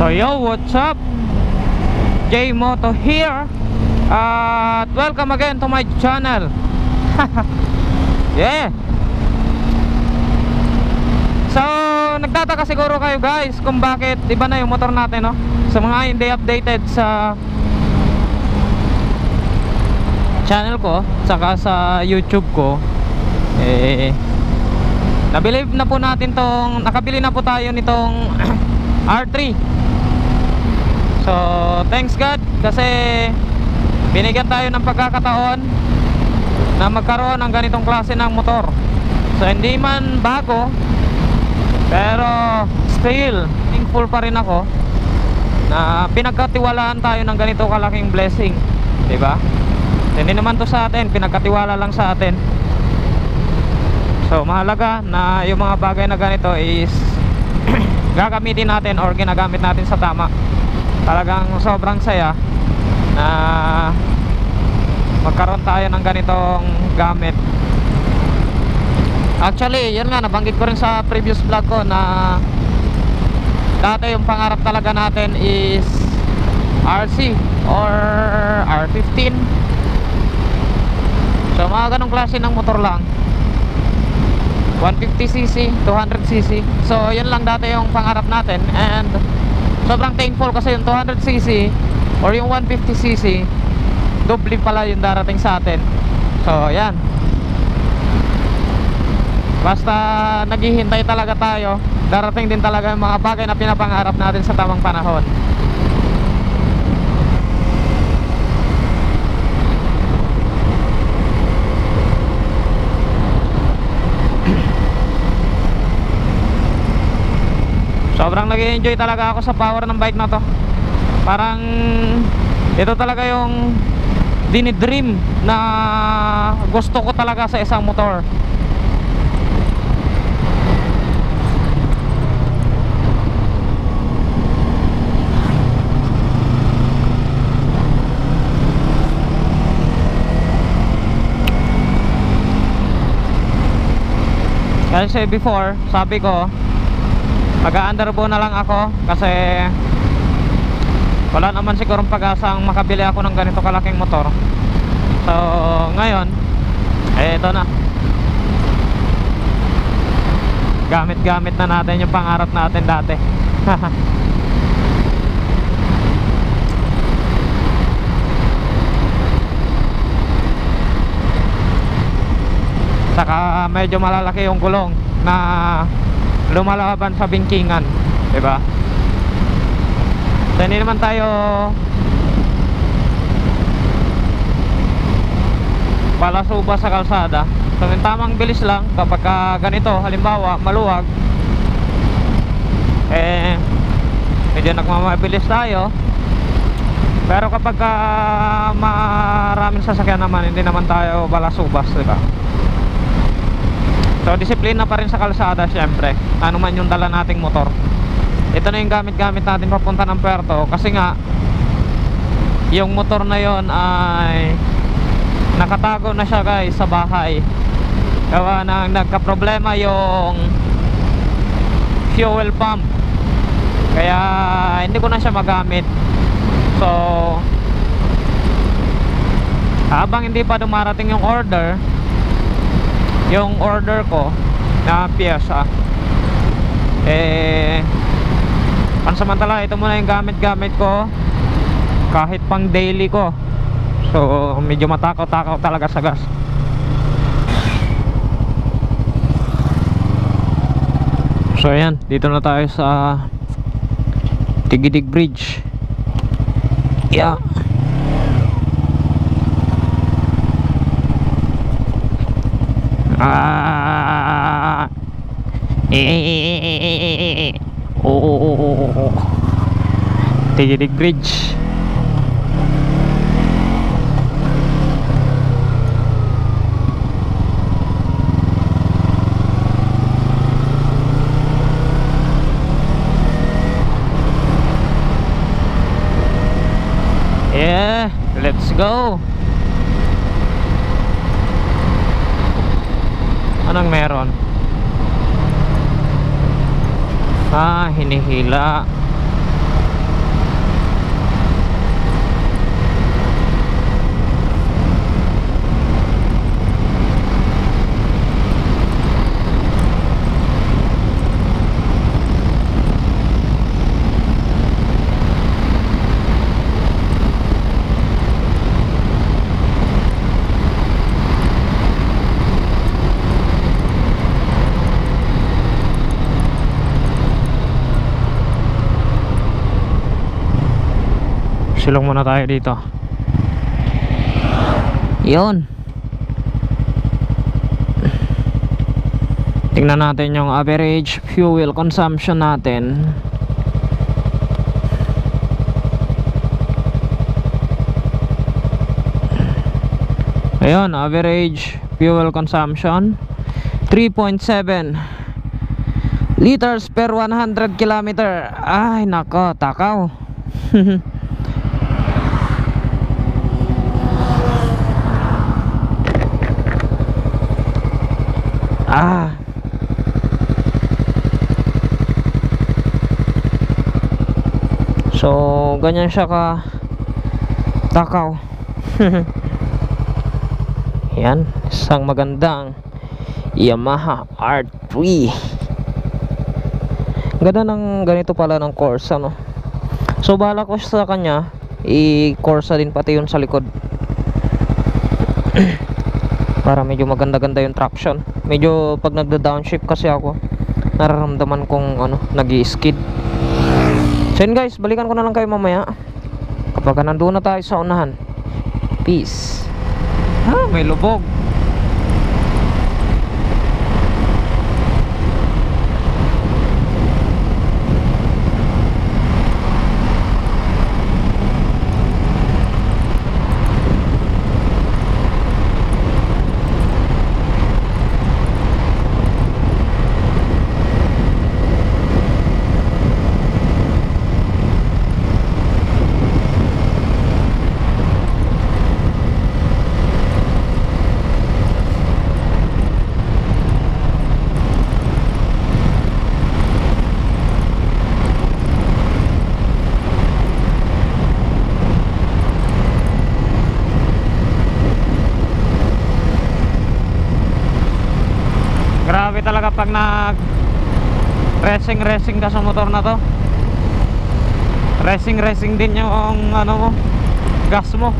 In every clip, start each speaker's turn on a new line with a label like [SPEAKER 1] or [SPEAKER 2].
[SPEAKER 1] So yo, what's up? J-Moto here. At welcome again to my channel. Yeah. So, nagtataka siguro kayo guys kung bakit iba na yung motor natin, no? Sa mga hindi updated sa channel ko, saka sa YouTube ko, nakabili na po tayo nitong R3. So, thanks God kasi binigyan tayo ng pagkakataon na magkaroon ng ganitong klase ng motor. So, hindi man bago, pero still thankful pa rin ako na pinagkatiwalaan tayo ng ganito kalaking blessing, diba? Hindi naman to sa atin, pinagkatiwala lang sa atin. So, mahalaga na yung mga bagay na ganito is gagamitin natin or ginagamit natin sa tama. Talagang sobrang saya na magkaroon tayo ng ganitong gamit. Actually, yun nga, nabanggit ko rin sa previous vlog ko na dati yung pangarap talaga natin is RC or R15. So mga ganong klase ng motor lang, 150cc, 200cc. So yun lang dati yung pangarap natin. And sobrang thankful kasi yung 200cc or yung 150cc doble pala yung darating sa atin. So yan, basta naghihintay talaga tayo, darating din talaga yung mga bagay na pinapangarap natin sa tamang panahon. Sobrang nag-enjoy talaga ako sa power ng bike na to. Parang ito talaga yung dinidream na gusto ko talaga sa isang motor. Kasi before, sabi ko mag-underbo na lang ako kasi wala naman sigurong pag-asang makabili ako ng ganito kalaking motor. So ngayon, eto na, gamit-gamit na natin yung pangarap natin dati. Saka medyo malalaki yung gulong na lumalaban sa bingkingan, diba? So hindi naman tayo palasuba sa kalsada. So yung tamang bilis lang kapag ganito, halimbawa maluwag, medyo nagmamabilis tayo. Pero kapag maraming sasakyan naman, hindi naman tayo balasubas, diba? So disiplina pa rin sa kalsada syempre, ano man yung dala nating motor. Ito na yung gamit-gamit natin papunta ng puerto. Kasi nga yung motor na yon ay nakatago na siya guys sa bahay. Gawa na nagka-problema yung fuel pump, kaya hindi ko na siya magamit. So habang hindi pa dumarating yung order ko na piyesa, pansamantala ito muna yung gamit-gamit ko kahit pang daily ko. So medyo matakaw-takaw talaga sa gas. So ayan, dito na tayo sa Tigidig Bridge. Yeah. Tigidig Bridge. Yeah, let's go. Anong meron? Hinihila. Silong muna tayo dito. Yun. Tingnan natin yung average fuel consumption natin. Ayun, average fuel consumption 3.7 liters per 100 kilometer. Ay nako, takaw. So ganyan siya ka takaw. Yan, isang magandang Yamaha R3. Ganda ng ganito pala ng Corsa, no? So bala ko sa kanya i-Corsa din pati yun sa likod. Para medyo maganda-ganda yung traction. Medyo pag nagda-downshift kasi ako, nararamdaman kong nag-i-skid. So yun guys, balikan ko na lang kayo mamaya kapag nandun na tayo sa unahan. Peace. May lubog. Grabe talaga pag nag racing ka sa motor na to. Racing din yung mo, gas mo.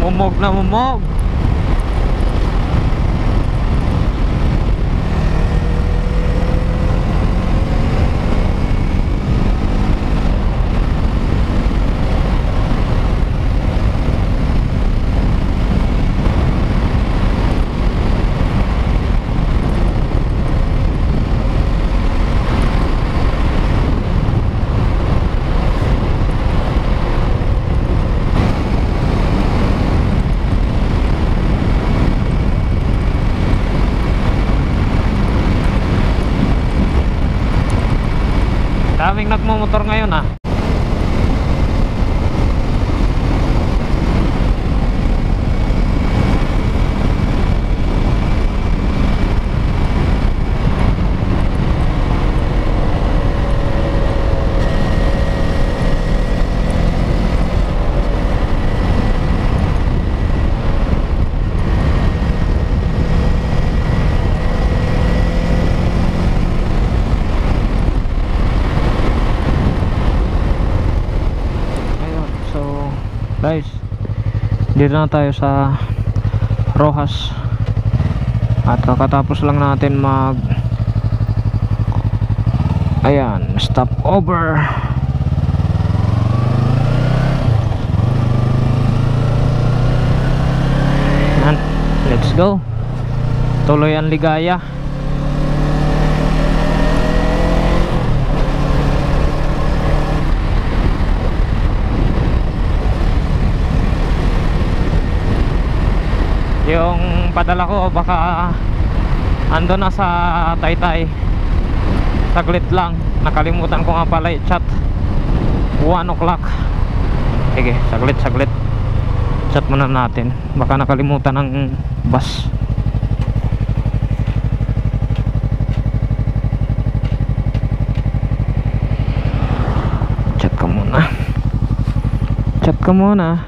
[SPEAKER 1] Mumog na mumog. Daming nagmumotor ngayon guys. Dito na tayo sa Rojas at kakatapos lang natin stop over. Yan, let's go. Tuloy ang ligaya. Yung padala ko baka ando na sa Taytay. Saglit lang, nakalimutan ko nga pala i-chat. 1 o'clock. Sige, saglit chat muna natin, baka nakalimutan ng bus. Chat ka muna.